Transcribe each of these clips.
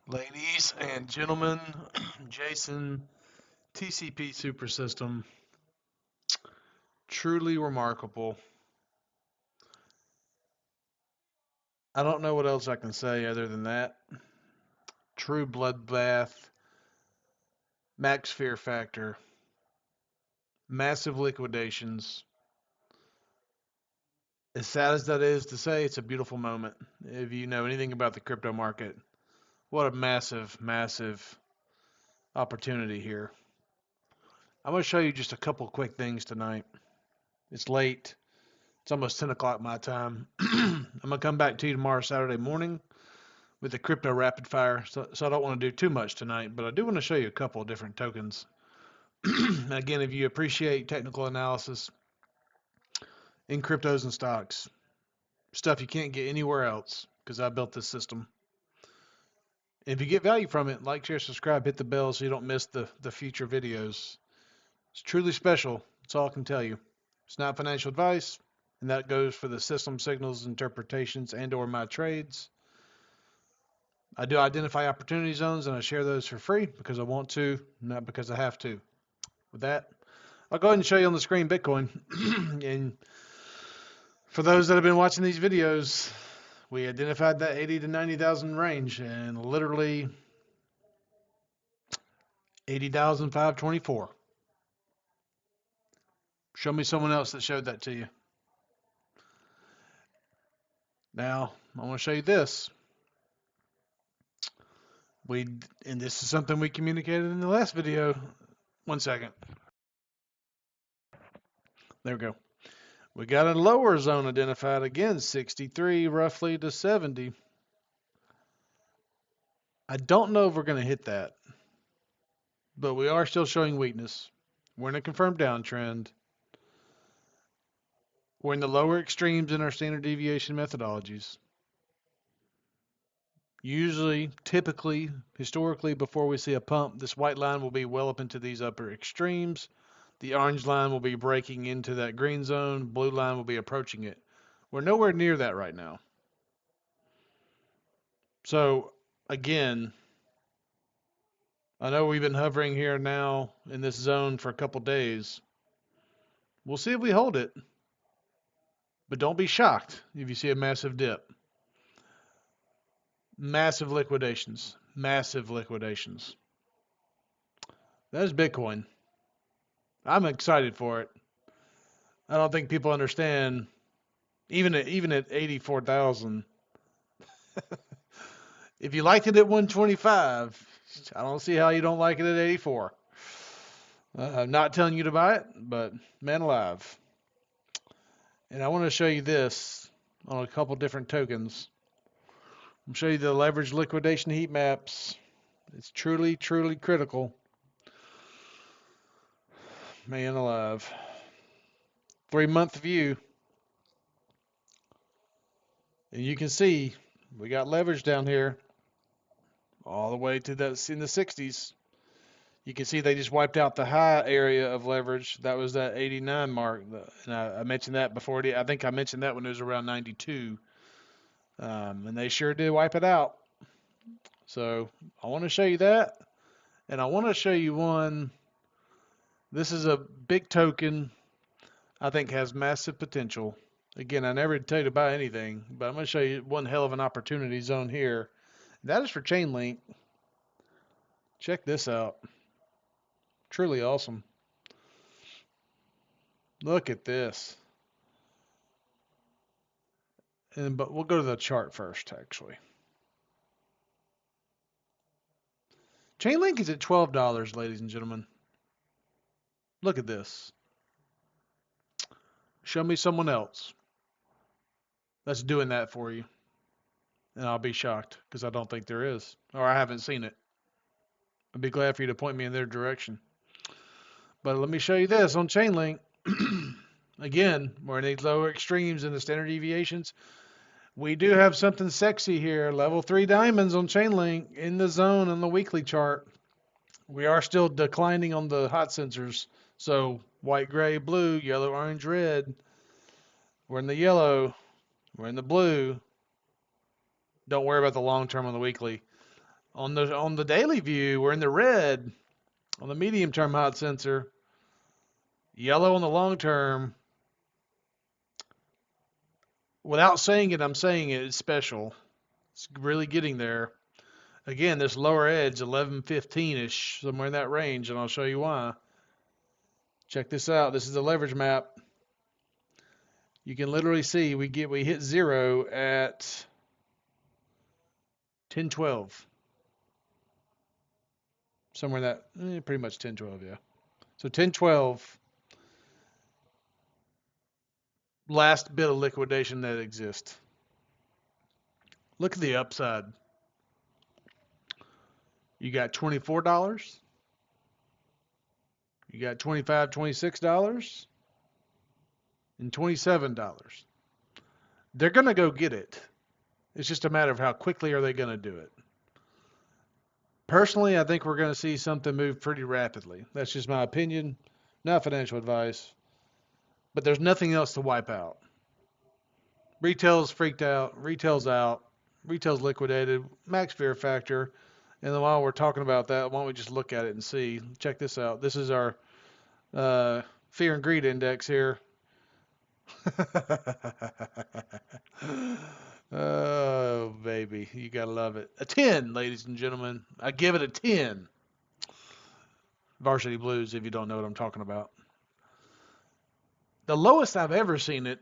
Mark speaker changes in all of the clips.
Speaker 1: Ladies and gentlemen, Jason, TCP Super System, truly remarkable. I don't know what else I can say other than that. True bloodbath, max fear factor, massive liquidations. As sad as that is to say, it's a beautiful moment. If you know anything about the crypto market, what a massive, massive opportunity here. I'm going to show you just a couple quick things tonight. It's late. It's almost 10 o'clock my time. I'm going to come back to you tomorrow, Saturday morning, with the crypto rapid fire. So I don't want to do too much tonight, but I do want to show you a couple of different tokens. Again, if you appreciate technical analysis in cryptos and stocks, stuff you can't get anywhere else, because I built this system. If you get value from it, like, share, subscribe, hit the bell so you don't miss the future videos. It's truly special. That's all I can tell you. It's not financial advice, and that goes for the system signals, interpretations, and or my trades. I do identify opportunity zones, and I share those for free because I want to, not because I have to. With that, I'll go ahead and show you on the screen Bitcoin. And for those that have been watching these videos, we identified that 80 to 90,000 range, and literally 80,524. Show me someone else that showed that to you. Now, I want to show you this. And this is something we communicated in the last video. 1 second. There we go. We got a lower zone identified again, 63 roughly to 70. I don't know if we're going to hit that, but we are still showing weakness. We're in a confirmed downtrend. We're in the lower extremes in our standard deviation methodologies. Usually, typically, historically, before we see a pump, this white line will be well up into these upper extremes. The orange line will be breaking into that green zone. Blue line will be approaching it. We're nowhere near that right now. So, again, I know we've been hovering here now in this zone for a couple days. We'll see if we hold it. But don't be shocked if you see a massive dip. Massive liquidations. Massive liquidations. That is Bitcoin. I'm excited for it. I don't think people understand, even at 84,000. If you liked it at 125, I don't see how you don't like it at 84. I'm not telling you to buy it, but man alive. And I want to show you this on a couple different tokens. I'm show you the leverage liquidation heat maps. It's truly, truly critical. Man alive. 3-month view. And you can see we got leverage down here all the way to that in the 60s. You can see they just wiped out the high area of leverage. That was that 89 mark. And I mentioned that before. I think I mentioned that when it was around 92. And they sure did wipe it out. So I want to show you that. And I want to show you one. This is a big token I think has massive potential. Again, I never tell you to buy anything, but I'm going to show you one hell of an opportunity zone here. That is for Chainlink. Check this out. Truly awesome. Look at this. But we'll go to the chart first, actually. Chainlink is at $12, ladies and gentlemen. Look at this. Show me someone else that's doing that for you. And I'll be shocked because I don't think there is, or I haven't seen it. I'd be glad for you to point me in their direction. But let me show you this on Chainlink. Again, we're in these lower extremes in the standard deviations. We do have something sexy here. Level 3 diamonds on Chainlink in the zone on the weekly chart. We are still declining on the hot sensors. So white, gray, blue, yellow, orange, red. We're in the yellow. We're in the blue. Don't worry about the long term on the weekly. On the daily view, we're in the red on the medium term hot sensor, yellow on the long term. Without saying it, I'm saying it. It's special. It's really getting there. Again, this lower edge, 1115-ish, somewhere in that range, and I'll show you why. Check this out. This is the leverage map. You can literally see we hit zero at 1012. Somewhere in that, pretty much 1012, yeah. So 1012, last bit of liquidation that exists. Look at the upside. You got $24. You got $25, $26, and $27. They're going to go get it. It's just a matter of how quickly are they going to do it. Personally, I think we're going to see something move pretty rapidly. That's just my opinion, not financial advice. But there's nothing else to wipe out. Retail's freaked out. Retail's out. Retail's liquidated. Max fear factor. And then while we're talking about that, why don't we just look at it and see? Check this out. This is our fear and greed index here. Oh, baby. You got to love it. A 10, ladies and gentlemen. I give it a 10. Varsity Blues, if you don't know what I'm talking about. The lowest I've ever seen it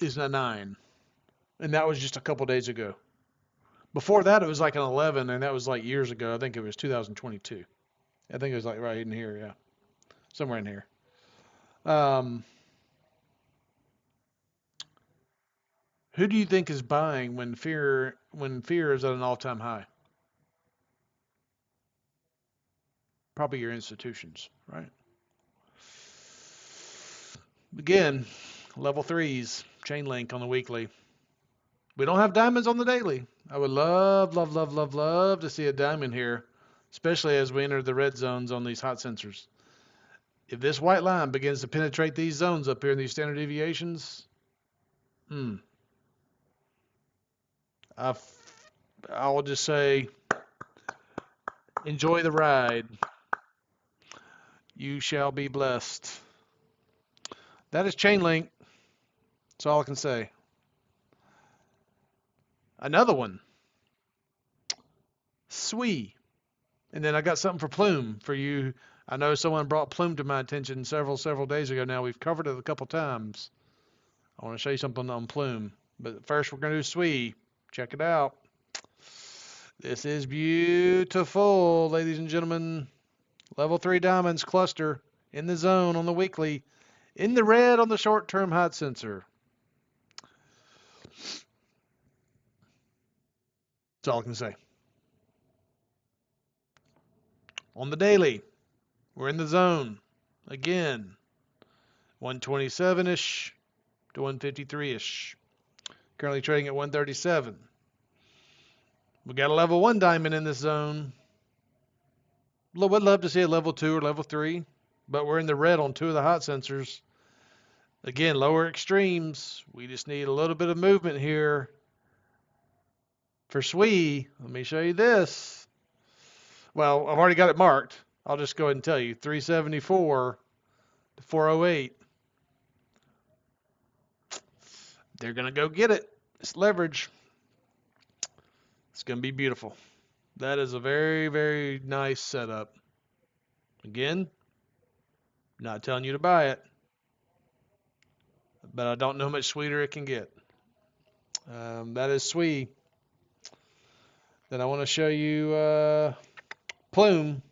Speaker 1: is a 9. And that was just a couple days ago. Before that, it was like an 11, and that was like years ago. I think it was 2022. I think it was like right in here, yeah. Somewhere in here. Who do you think is buying when fear is at an all-time high? Probably your institutions, right? Again, level 3s, chain link on the weekly. We don't have diamonds on the daily. I would love, love, love, love, love to see a diamond here, especially as we enter the red zones on these hot sensors. If this white line begins to penetrate these zones up here in these standard deviations, I'll just say, enjoy the ride. You shall be blessed. That is chain link. That's all I can say. Another one. SWE. And then I got something for Plume for you. I know someone brought Plume to my attention several days ago now. We've covered it a couple times. I want to show you something on Plume. But first we're going to do SWE. Check it out. This is beautiful, ladies and gentlemen. Level 3 diamonds cluster in the zone on the weekly. In the red on the short-term hot sensor. That's all I can say. On the daily, we're in the zone. Again, 127-ish to 153-ish. Currently trading at 137. We got a level 1 diamond in this zone. Would love to see a level 2 or level 3, but we're in the red on 2 of the hot sensors. Again, lower extremes. We just need a little bit of movement here. For SWE, let me show you this. Well, I've already got it marked. I'll just go ahead and tell you. 374 to 408. They're going to go get it. It's leverage. It's going to be beautiful. That is a very, very nice setup. Again, not telling you to buy it, but I don't know how much sweeter it can get. That is SWE. Then I want to show you Plume.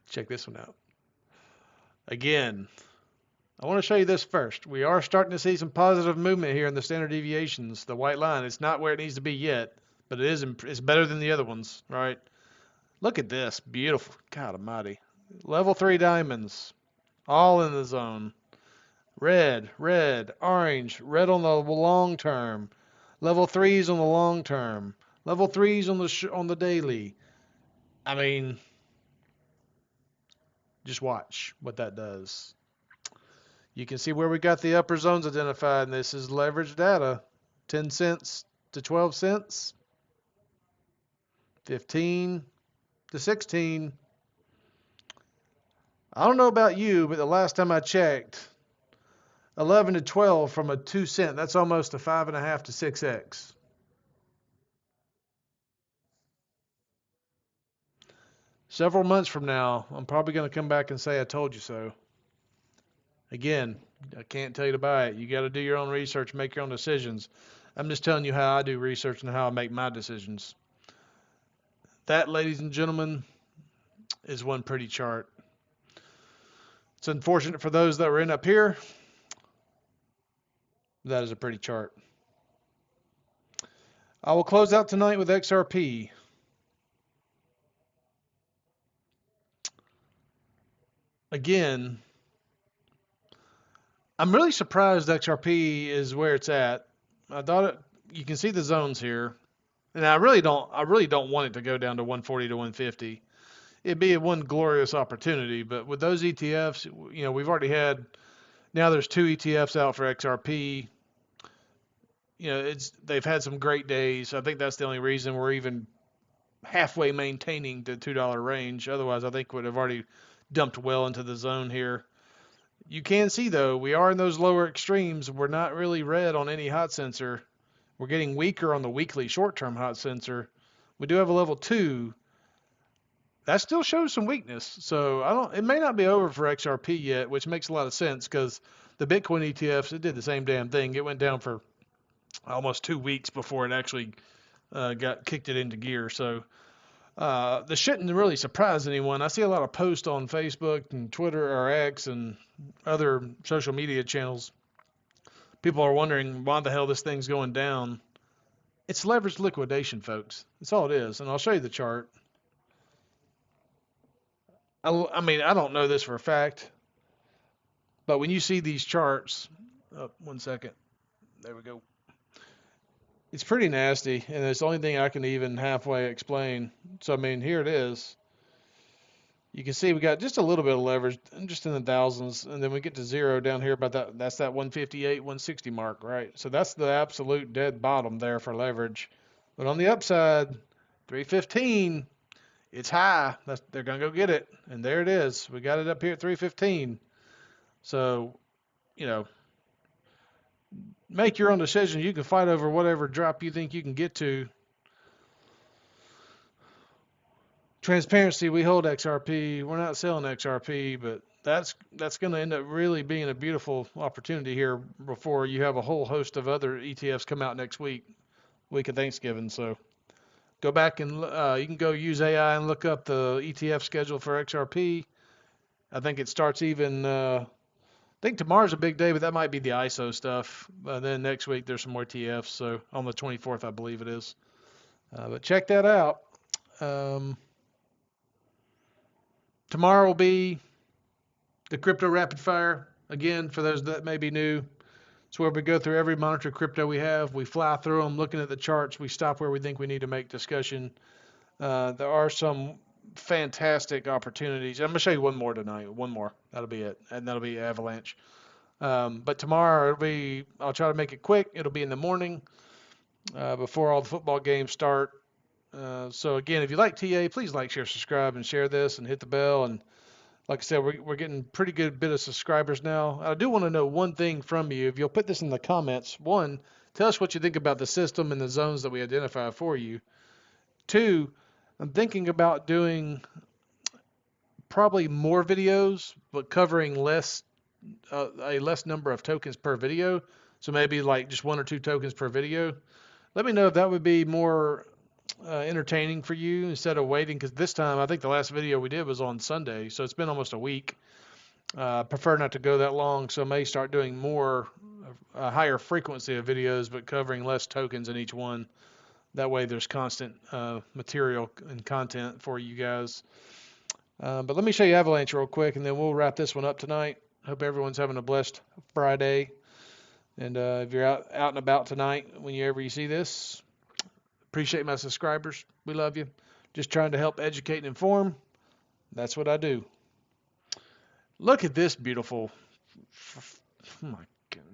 Speaker 1: Check this one out. Again, I want to show you this first. We are starting to see some positive movement here in the standard deviations. The white line, it's not where it needs to be yet, but it is. It's better than the other ones, right? Look at this. Beautiful. God almighty. Level 3 diamonds. All in the zone. Red, red, orange, red on the long term. Level 3s on the long term. Level 3s on the daily. I mean, just watch what that does. You can see where we got the upper zones identified, and this is leverage data. 10 cents to 12 cents, 15 to 16. I don't know about you, but the last time I checked, 11 to 12 from a 2 cent, that's almost a 5.5 to 6x. Several months from now, I'm probably going to come back and say I told you so. Again, I can't tell you to buy it. You got to do your own research, make your own decisions. I'm just telling you how I do research and how I make my decisions. That, ladies and gentlemen, is one pretty chart. It's unfortunate for those that were in up here. That is a pretty chart. I will close out tonight with XRP. Again, I'm really surprised XRP is where it's at. I thought you can see the zones here, and I really don't want it to go down to 140 to 150. It'd be one glorious opportunity, but with those ETFs, we've already had. Now there's 2 ETFs out for XRP. They've had some great days. I think that's the only reason we're even halfway maintaining the $2 range. Otherwise, I think would have already dumped well into the zone here. You can see, though, we are in those lower extremes. We're not really red on any hot sensor. We're getting weaker on the weekly short-term hot sensor. We do have a level 2. That still shows some weakness. So it may not be over for XRP yet, which makes a lot of sense because the Bitcoin ETFs, it did the same damn thing. It went down for almost 2 weeks before it actually kicked it into gear. So this shouldn't really surprise anyone. I see a lot of posts on Facebook and Twitter or X and other social media channels. People are wondering why the hell this thing's going down. It's leveraged liquidation, folks. That's all it is. And I'll show you the chart. I mean, I don't know this for a fact, but when you see these charts, one second, there we go. It's pretty nasty, and it's the only thing I can even halfway explain. So, I mean, here it is. You can see we got just a little bit of leverage, just in the thousands, and then we get to zero down here about that. That's that 158, 160 mark, right? So that's the absolute dead bottom there for leverage. But on the upside, 315, it's high. They're going to go get it, and there it is. We got it up here at 315. So, make your own decision. You can fight over whatever drop you think you can get to. Transparency, we hold XRP. We're not selling XRP, but that's going to end up really being a beautiful opportunity here before you have a whole host of other ETFs come out next week of Thanksgiving. So go back and you can go use AI and look up the ETF schedule for XRP. I think it starts even. I think tomorrow's a big day, but that might be the ISO stuff. Then next week there's some more ETFs. So on the 24th, I believe it is. But check that out. Tomorrow will be the crypto rapid fire. Again, for those that may be new, it's where we go through every monitor crypto we have. We fly through them, looking at the charts. We stop where we think we need to make discussion. There are some fantastic opportunities. I'm going to show you one more tonight. One more. That'll be it. And that'll be Avalanche. But tomorrow, I'll try to make it quick. It'll be in the morning before all the football games start. So again, if you like TA, please like, share, subscribe, and share this, and hit the bell. And like I said, we're getting pretty good bit of subscribers now. I do want to know one thing from you. If you'll put this in the comments. 1, tell us what you think about the system and the zones that we identify for you. 2, I'm thinking about doing probably more videos, but covering a less number of tokens per video. So maybe like just 1 or 2 tokens per video. Let me know if that would be more entertaining for you instead of waiting, because this time I think the last video we did was on Sunday, so it's been almost a week. Prefer not to go that long, so I may start doing more higher frequency of videos, but covering less tokens in each one. That way there's constant material and content for you guys. But let me show you Avalanche real quick, and then we'll wrap this one up tonight. Hope everyone's having a blessed Friday. And if you're out and about tonight, whenever you see this, appreciate my subscribers. We love you. Just trying to help educate and inform. That's what I do. Look at this beautiful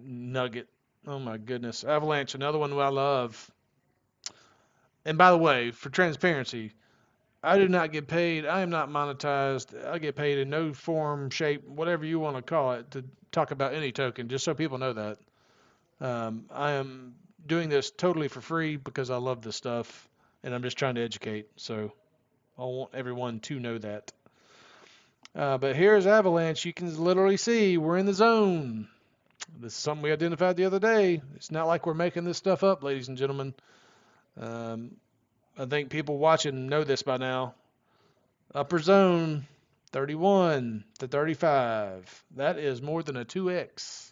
Speaker 1: nugget. Oh my goodness. Avalanche, another one I love. And by the way, for transparency, I do not get paid. I am not monetized. I get paid in no form, shape, whatever you want to call it, to talk about any token, just so people know that. I am doing this totally for free because I love this stuff and I'm just trying to educate. So I want everyone to know that. But here's Avalanche. You can literally see we're in the zone. This is something we identified the other day. It's not like we're making this stuff up, ladies and gentlemen. Um, I think people watching know this by now. Upper zone, 31 to 35. That is more than a 2x.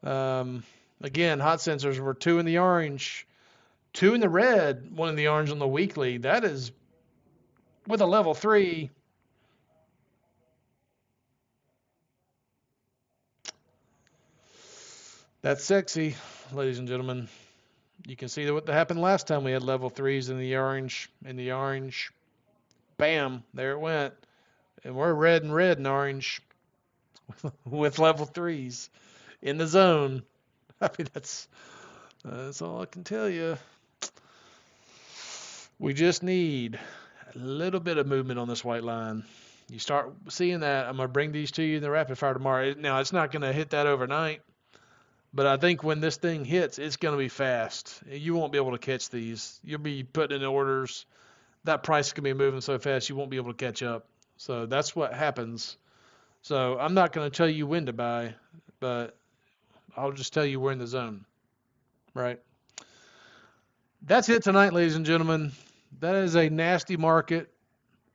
Speaker 1: Again, hot sensors were 2 in the orange, 2 in the red, 1 in the orange on the weekly. That is with a level 3. That's sexy, ladies and gentlemen. You can see what happened last time we had level 3s in the orange. Bam, there it went. And we're red and orange with level 3s in the zone. I mean, that's all I can tell you. We just need a little bit of movement on this white line. You start seeing that, I'm going to bring these to you in the rapid fire tomorrow. Now, it's not going to hit that overnight, but I think when this thing hits, it's going to be fast. You won't be able to catch these. You'll be putting in orders. That price is going to be moving so fast you won't be able to catch up. So that's what happens. So I'm not going to tell you when to buy, but I'll just tell you we're in the zone, right? That's it tonight, ladies and gentlemen. That is a nasty market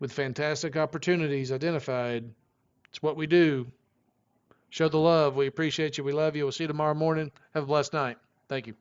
Speaker 1: with fantastic opportunities identified. It's what we do. Show the love. We appreciate you. We love you. We'll see you tomorrow morning. Have a blessed night. Thank you.